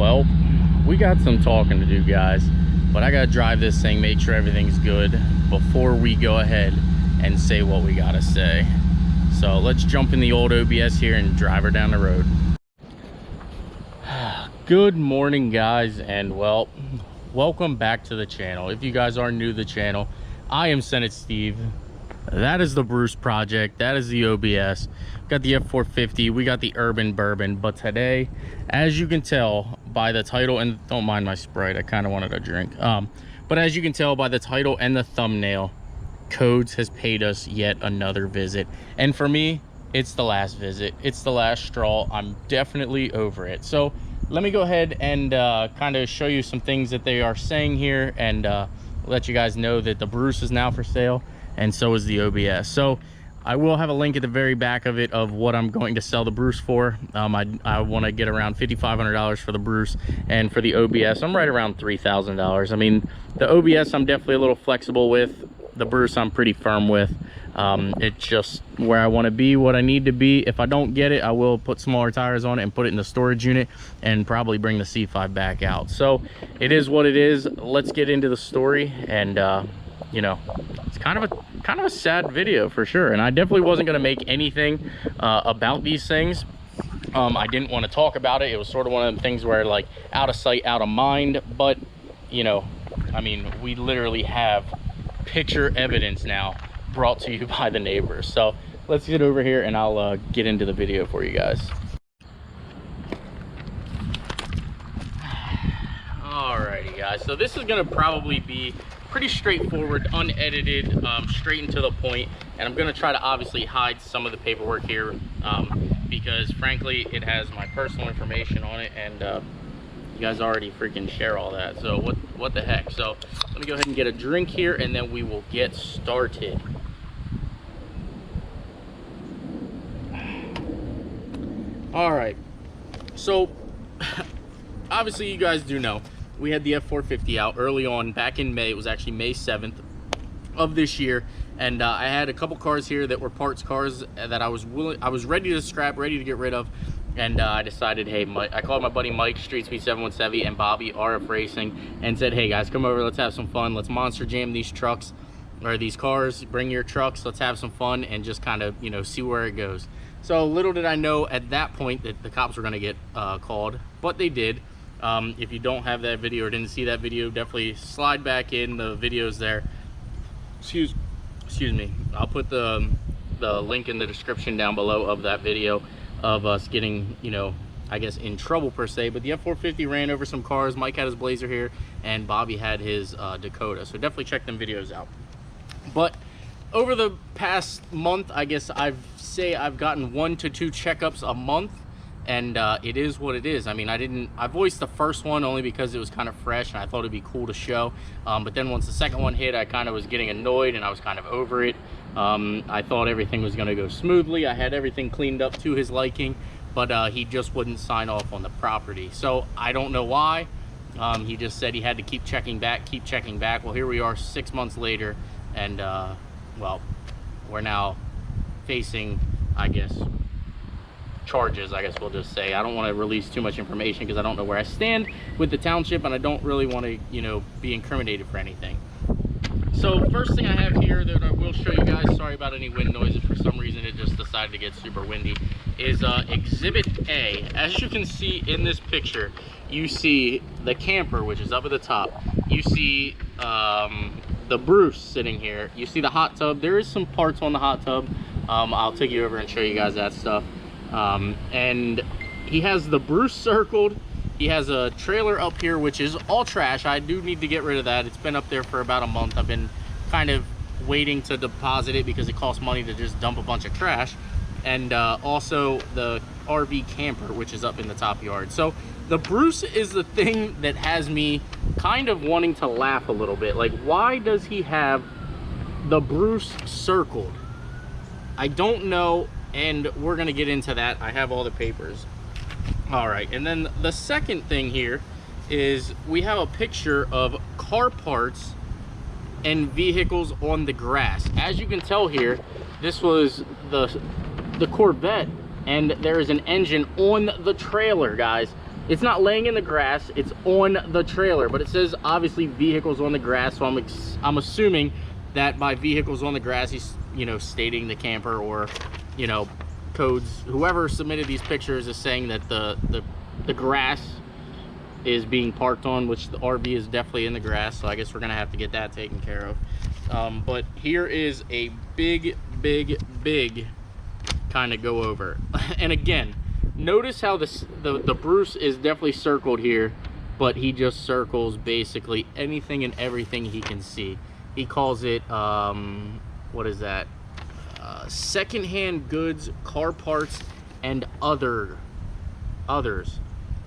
Well, we got some talking to do, guys, but I gotta drive this thing, make sure everything's good before we go ahead and say what we gotta say. So let's jump in the old OBS here and drive her down the road. Good morning, guys, and well, welcome back to the channel. If you guys are new to the channel, I am Senate Steve. That is the Bruce Project. That is the OBS. Got the F450. We got the Urban Bourbon. But today, as you can tell by the title, and don't mind my Sprite, I kind of wanted a drink. But as you can tell by the title and the thumbnail, Codes has paid us yet another visit. And for me, it's the last visit. It's the last straw. I'm definitely over it. So let me go ahead and kind of show you some things that they are saying here, and let you guys know that the Bruce is now for sale, and so is the OBS. So I will have a link at the very back of it of what I'm going to sell the Bruce for. I want to get around $5,500 for the Bruce, and for the OBS I'm right around $3,000. I mean, the OBS I'm definitely a little flexible with. The Bruce I'm pretty firm with. It's just where I want to be, what I need to be. If I don't get it, I will put smaller tires on it and put it in the storage unit and probably bring the C5 back out. So it is what it is. Let's get into the story. And you know, it's kind of a sad video for sure, and I definitely wasn't going to make anything about these things. I didn't want to talk about it. It was sort of one of the things where, like, out of sight, out of mind. But you know, I mean, we literally have picture evidence now brought to you by the neighbors. So let's get over here and I'll get into the video for you guys. Alrighty, guys, so this is gonna probably be pretty straightforward, unedited, straight and to the point, and I'm gonna try to obviously hide some of the paperwork here, because frankly it has my personal information on it, and you guys already freaking share all that, so what the heck. So let me go ahead and get a drink here, and then we will get started. All right, so obviously you guys do know we had the F450 out early on back in May. It was actually May 7th of this year, and I had a couple cars here that were parts cars that I was ready to scrap, ready to get rid of. And I decided, hey, I called my buddy Mike, Street Speed 717, and Bobby, RF Racing, and said, hey guys, come over, let's have some fun. Let's monster jam these trucks, or these cars. Bring your trucks, let's have some fun, and just kind of, you know, see where it goes. So little did I know at that point that the cops were going to get called, but they did. If you don't have that video or didn't see that video, definitely slide back in. The videos there. Excuse me. I'll put the link in the description down below of that video of us getting, you know, I guess in trouble per se. But the F450 ran over some cars. Mike had his Blazer here, and Bobby had his Dakota. So definitely check them videos out. But over the past month, I guess I've gotten 1 to 2 checkups a month, and it is what it is. I mean, I voiced the first one only because it was kind of fresh and I thought it'd be cool to show. But then once the second one hit, I kind of was getting annoyed and I was kind of over it. I thought everything was going to go smoothly. I had everything cleaned up to his liking, but he just wouldn't sign off on the property. So I don't know why. He just said he had to keep checking back. Well, here we are 6 months later, and well, we're now facing, I guess, charges, I guess we'll just say. I don't want to release too much information because I don't know where I stand with the township, and I don't really want to, you know, be incriminated for anything. So first thing I have here that I will show you guys, sorry about any wind noises, for some reason it just decided to get super windy, is Exhibit A. As you can see in this picture, you see the camper, which is up at the top. You see the Bruce sitting here. You see the hot tub. There is some parts on the hot tub. I'll take you over and show you guys that stuff. And he has the Bruce circled. He has a trailer up here, which is all trash. I do need to get rid of that. It's been up there for about a month. I've been kind of waiting to deposit it because it costs money to just dump a bunch of trash. And also the RV camper, which is up in the top yard. So the Bruce is the thing that has me kind of wanting to laugh a little bit. Like, why does he have the Bruce circled? I don't know, and we're gonna get into that. I have all the papers. All right, and then the second thing here is we have a picture of car parts and vehicles on the grass. As you can tell here, this was the Corvette, and there is an engine on the trailer, guys. It's not laying in the grass, it's on the trailer, but it says obviously vehicles on the grass, so I'm assuming that by vehicles on the grass, he's, you know, stating the camper or, you know, codes. Whoever submitted these pictures is saying that the grass is being parked on, which the RV is definitely in the grass, so I guess we're gonna have to get that taken care of. But here is a big kind of go over. And again, notice how the Bruce is definitely circled here, but he just circles basically anything and everything he can see. He calls it, what is that? Secondhand goods, car parts, and others.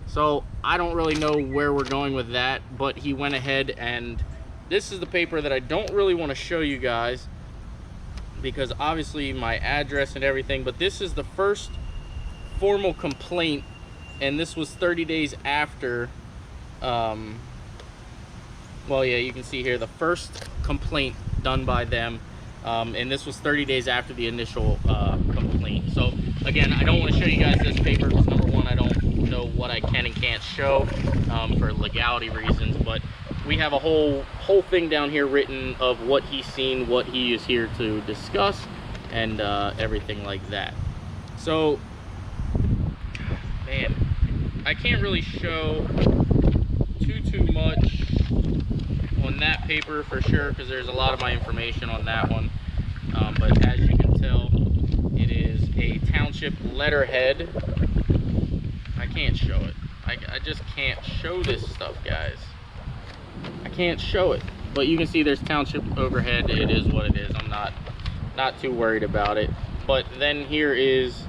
So I don't really know where we're going with that, but he went ahead, and this is the paper that I don't really want to show you guys because obviously my address and everything, but this is the first formal complaint, and this was 30 days after, well, yeah, you can see here the first complaint done by them, and this was 30 days after the initial complaint. So again, I don't want to show you guys this paper because number one, I don't know what I can and can't show for legality reasons, but we have a whole thing down here written of what he's seen, what he is here to discuss, and everything like that. So man, I can't really show too much on that paper for sure because there's a lot of my information on that one, but as you can tell, it is a township letterhead. I can't show it. I just can't show this stuff, guys. I can't show it, but you can see there's township overhead. It is what it is. I'm not too worried about it. But then here is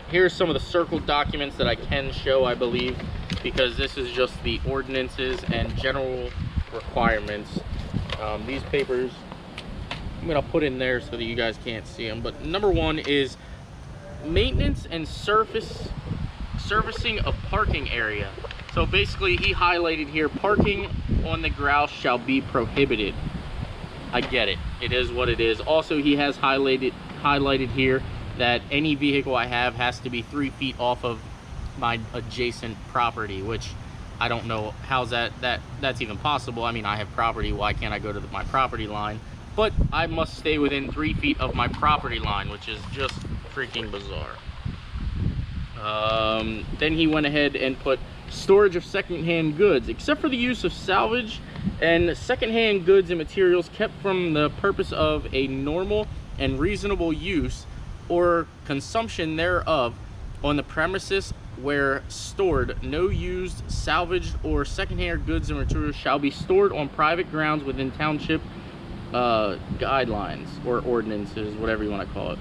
here's some of the circled documents that I can show, I believe, because this is just the ordinances and general requirements. These papers I'm gonna put in there so that you guys can't see them, but number one is maintenance and servicing a parking area. So basically he highlighted here, parking on the grouse shall be prohibited. I get it, it is what it is. Also, he has highlighted here that any vehicle I have has to be 3 feet off of my adjacent property, which I don't know how's that's even possible. I mean, I have property, why can't I go to my property line? But I must stay within 3 feet of my property line, which is just freaking bizarre. Then he went ahead and put storage of secondhand goods, except for the use of salvage and secondhand goods and materials kept from the purpose of a normal and reasonable use or consumption thereof on the premises where stored. No used, salvaged, or secondhand goods and materials shall be stored on private grounds within township guidelines or ordinances, whatever you want to call it,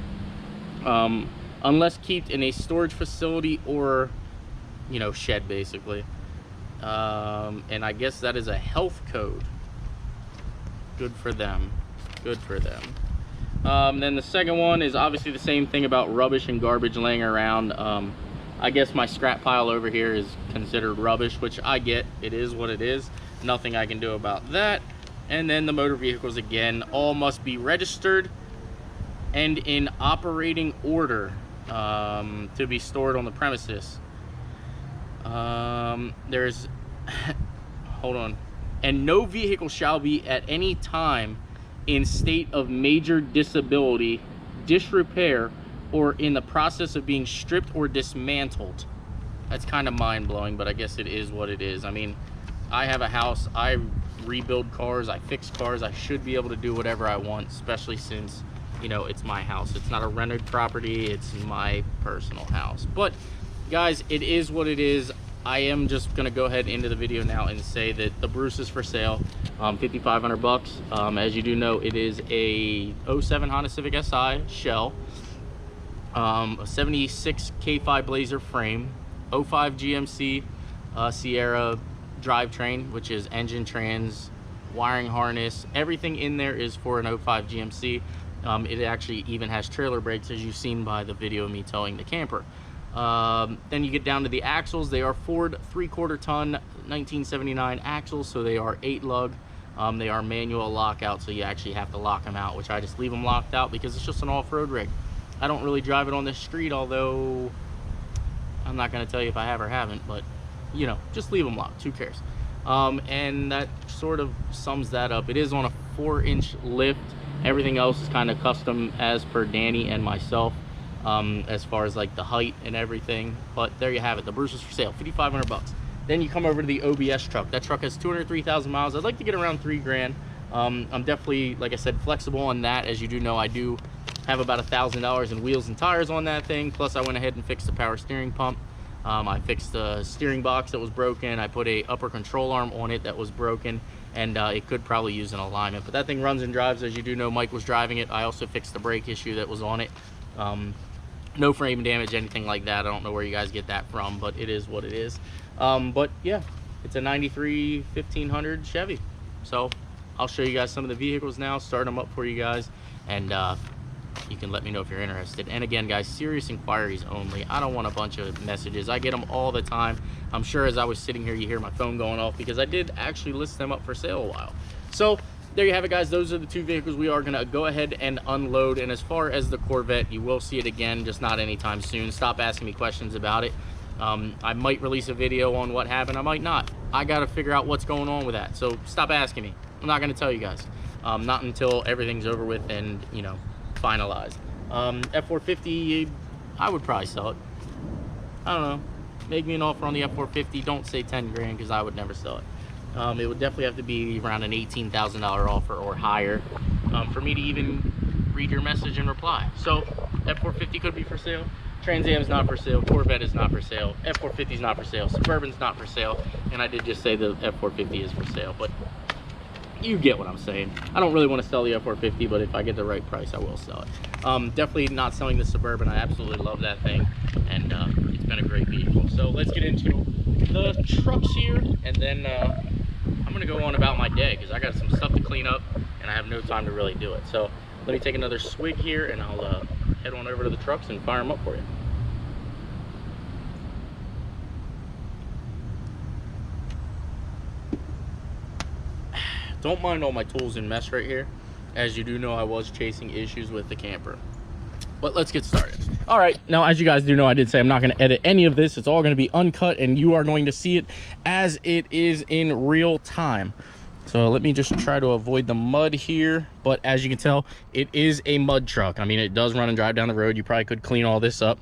unless kept in a storage facility or, you know, shed basically. And I guess that is a health code. Good for them. Good for them. Then the second one is obviously the same thing about rubbish and garbage laying around. I guess my scrap pile over here is considered rubbish, which I get. It is what it is. Nothing I can do about that. And then the motor vehicles, again, all must be registered and in operating order to be stored on the premises. There's hold on. And no vehicle shall be at any time in state of major disability, disrepair, or in the process of being stripped or dismantled. That's kind of mind-blowing, but I guess it is what it is. I mean, I have a house, I rebuild cars, I fix cars, I should be able to do whatever I want, especially since, you know, it's my house. It's not a rented property, it's my personal house. But guys, it is what it is. I am just gonna go ahead into the video now and say that the Bruce is for sale, $5,500. As you do know, it is a 07 Honda Civic Si shell, a 76 K5 Blazer frame, 05 GMC Sierra drivetrain, which is engine, trans, wiring harness, everything in there is for an 05 GMC. It actually even has trailer brakes, as you've seen by the video of me towing the camper. Then you get down to the axles. They are Ford 3/4 ton 1979 axles, so they are 8 lug. They are manual lockout, so you actually have to lock them out, which I just leave them locked out because it's just an off-road rig. I don't really drive it on the street, although I'm not going to tell you if I have or haven't, but you know, just leave them locked. Who cares? And that sort of sums that up. It is on a 4-inch lift. Everything else is kind of custom as per Danny and myself, as far as like the height and everything. But there you have it. The Bruce is for sale, 5,500 bucks. Then you come over to the OBS truck. That truck has 203,000 miles. I'd like to get around 3 grand. I'm definitely, like I said, flexible on that. As you do know, I do have about $1,000 in wheels and tires on that thing. Plus I went ahead and fixed the power steering pump. I fixed the steering box that was broken. I put a upper control arm on it that was broken, and it could probably use an alignment. But that thing runs and drives. As you do know, Mike was driving it. I also fixed the brake issue that was on it. No frame damage, anything like that. I don't know where you guys get that from, but it is what it is. But yeah, it's a 93 1500 Chevy. So I'll show you guys some of the vehicles now, start them up for you guys, and you can let me know if you're interested. And again, guys, serious inquiries only. I don't want a bunch of messages. I get them all the time. I'm sure as I was sitting here, you hear my phone going off, because I did actually list them up for sale a while. So there you have it, guys. Those are the 2 vehicles we are going to go ahead and unload. And as far as the Corvette, you will see it again, just not anytime soon. Stop asking me questions about it. I might release a video on what happened. I might not. I got to figure out what's going on with that. So stop asking me. I'm not going to tell you guys. Not until everything's over with and, you know, finalized. F450, I would probably sell it. I don't know. Make me an offer on the F450. Don't say 10 grand, because I would never sell it. It would definitely have to be around an $18,000 offer or higher for me to even read your message and reply. So F450 could be for sale. Trans Am's not for sale. Corvette is not for sale. F450 is not for sale. Suburban's not for sale. And I did just say the F450 is for sale, but you get what I'm saying. I don't really want to sell the F450, but if I get the right price, I will sell it. Definitely not selling the Suburban. I absolutely love that thing, and it's been a great vehicle. So let's get into the trucks here, and then I'm gonna go on about my day, because I got some stuff to clean up and I have no time to really do it. So let me take another swig here, and I'll head on over to the trucks and fire them up for you. Don't mind all my tools in mess right here. As you do know, I was chasing issues with the camper. But let's get started. All right, now as you guys do know, I did say I'm not going to edit any of this. It's all going to be uncut, and you are going to see it as it is in real time. So let me just try to avoid the mud here. But as you can tell, it is a mud truck. I mean, it does run and drive down the road. You probably could clean all this up.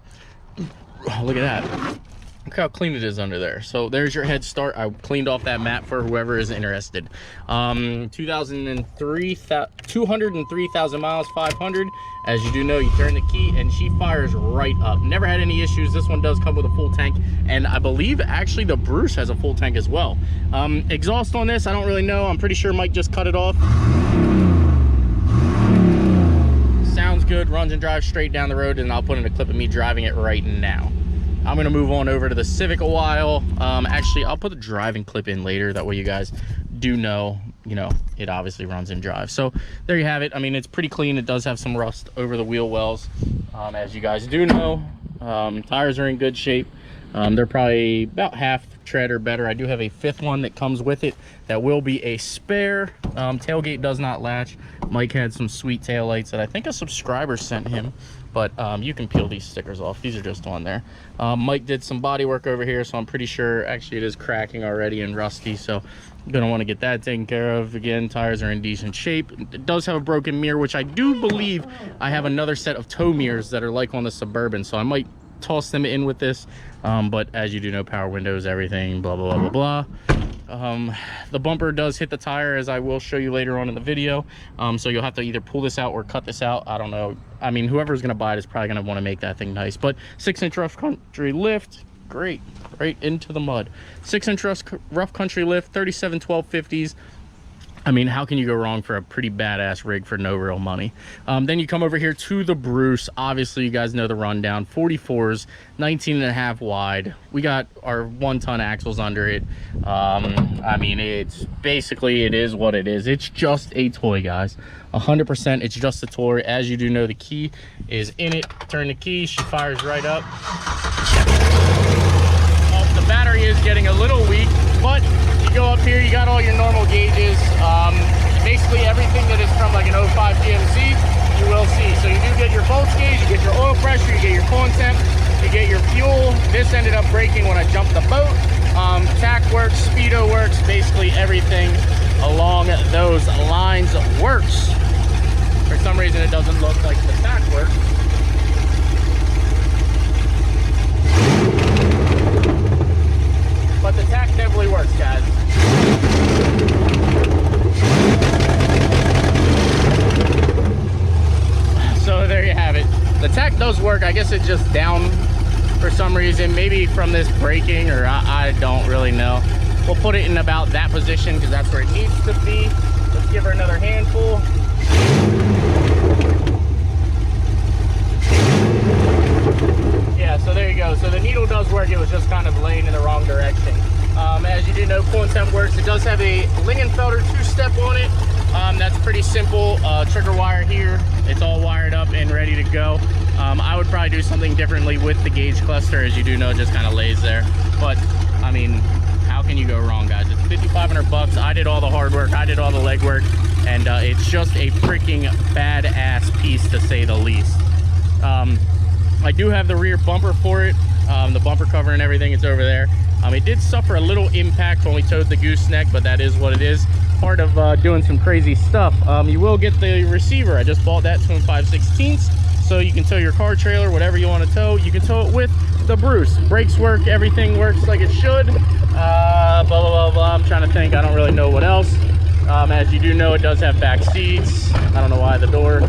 Oh, look at that. Look how clean it is under there. So there's your head start. I cleaned off that map for whoever is interested. 203,000 miles, 500. As you do know, you turn the key and she fires right up. Never had any issues. This one does come with a full tank, and I believe actually the Bruce has a full tank as well. Exhaust on this, I don't really know. I'm pretty sure Mike just cut it off. Sounds good, runs and drives straight down the road, and I'll put in a clip of me driving it right now. I'm gonna move on over to the Civic a while. Actually, I'll put the driving clip in later. That way you guys do know, you know, it obviously runs and drives. So there you have it. I mean, it's pretty clean. It does have some rust over the wheel wells. As you guys do know, tires are in good shape. They're probably about half tread or better. I do have a 5th one that comes with it that will be a spare. Tailgate does not latch. Mike had some sweet taillights that I think a subscriber sent him, but you can peel these stickers off. These are just on there. Mike did some body work over here, so I'm pretty sure actually it is cracking already and rusty, so I'm gonna want to get that taken care of. Again, tires are in decent shape. It does have a broken mirror, which I do believe I have another set of tow mirrors that are like on the Suburban, so I might toss them in with this. But as you do know, power windows, everything, blah blah blah blah blah. The bumper does hit the tire, as I will show you later on in the video. So you'll have to either pull this out or cut this out. I don't know. I mean, whoever's gonna buy it is probably gonna want to make that thing nice. But 6-inch rough country lift, great, right into the mud. 6-inch rough country lift, 37 1250s. I mean, how can you go wrong for a pretty badass rig for no real money? Then you come over here to the Bruce. Obviously, you guys know the rundown. 44s, 19.5 wide. We got our 1-ton axles under it. I mean, it's basically, it is what it is. It's just a toy, guys. 100%, it's just a toy. As you do know, the key is in it. Turn the key, she fires right up. Oh, the battery is getting a little weak, but you go up here, you got all your normal gauges. Basically everything that is from like an 05 GMC, you will see. So you do get your volts gauge, you get your oil pressure, you get your coolant temp. You get your fuel. This ended up breaking when I jumped the boat. Tack works, speedo works, basically everything along those lines works. For some reason it doesn't look like the tack works. But the tack definitely works, guys. So there you have it. The tack does work. I guess it's just down for some reason, maybe from this braking, or I don't really know. We'll put it in about that position because that's where it needs to be. Let's give her another handful. Yeah, so there you go. So the needle does work. It was just kind of laying in the wrong direction. As you do know, coolant temp works. It does have a Lingenfelder 2-step on it. That's pretty simple. Trigger wire here. It's all wired up and ready to go. I would probably do something differently with the gauge cluster. As you do know, it just kind of lays there. But I mean, how can you go wrong, guys? It's 5,500 bucks. I did all the hard work. I did all the legwork, and it's just a freaking badass piece, to say the least. I do have the rear bumper for it. The bumper cover and everything, it's over there. It did suffer a little impact when we towed the gooseneck, but that is what it is. Part of doing some crazy stuff. You will get the receiver. I just bought that 2 5/16, so you can tow your car, trailer, whatever you want to tow. You can tow it with the Bruce. Brakes work, everything works like it should. Blah, blah, blah, blah. I'm trying to think. I don't really know what else. As you do know, it does have back seats. I don't know why the door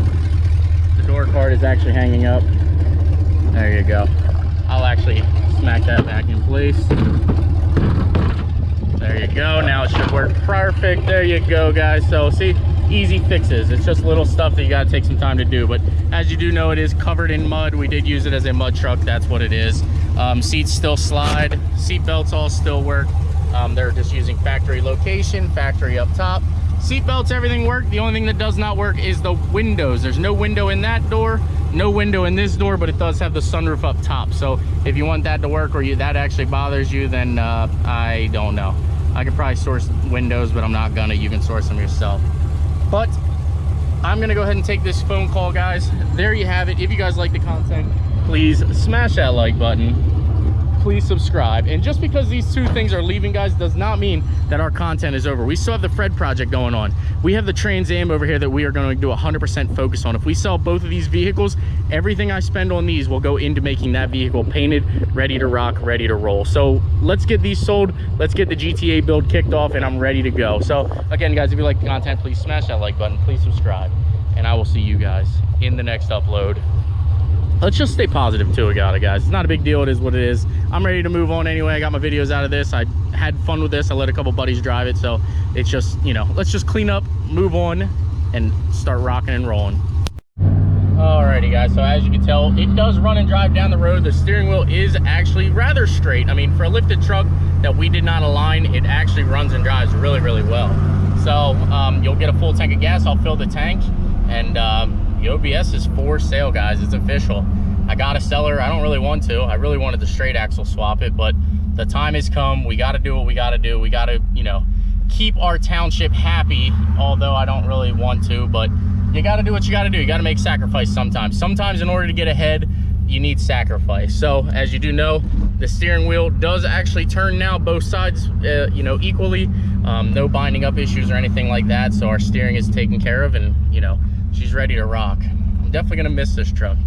card is actually hanging up. There you go. I'll actually smack that back in place. There you go. Now it should work perfect. There you go, guys. So see, easy fixes. It's just little stuff that you got to take some time to do. But as you do know, it is covered in mud. We did use it as a mud truck. That's what it is. Seats still slide. Seat belts all still work. They're just using factory location, factory up top. Seat belts, everything worked. The only thing that does not work is the windows. There's no window in that door, no window in this door, but it does have the sunroof up top. So if you want that to work, or that actually bothers you, then I don't know. I could probably source windows, but I'm not gonna. You can source them yourself. But I'm gonna go ahead and take this phone call, guys. There you have it. If you guys like the content, please smash that like button. Please subscribe. And just because these two things are leaving, guys, does not mean that our content is over. We still have the Fred project going on. We have the Trans Am over here that we are going to do 100% focus on. If we sell both of these vehicles, everything I spend on these will go into making that vehicle painted, ready to rock, ready to roll. So let's get these sold. Let's get the GTA build kicked off, and I'm ready to go. So again, guys, if you like the content, please smash that like button, please subscribe, and I will see you guys in the next upload. Let's just stay positive to it, guys. It's not a big deal. It is what it is. I'm ready to move on anyway. I got my videos out of this. I had fun with this. I let a couple buddies drive it. So it's just, you know, let's just clean up, move on, and start rocking and rolling. Alrighty, guys. So as you can tell, it does run and drive down the road. The steering wheel is actually rather straight. I mean, for a lifted truck that we did not align, it actually runs and drives really, really well. So you'll get a full tank of gas. I'll fill the tank, and the OBS is for sale, guys. It's official. I got a seller. I don't really want to. I really wanted to straight axle swap it, but the time has come. We got to do what we got to do. We got to, you know, keep our township happy, although I don't really want to, but you got to do what you got to do. You got to make sacrifice sometimes. Sometimes in order to get ahead, you need sacrifice. So as you do know, the steering wheel does actually turn now both sides, you know, equally. No binding up issues or anything like that. So our steering is taken care of, and, you know, she's ready to rock. I'm definitely going to miss this truck.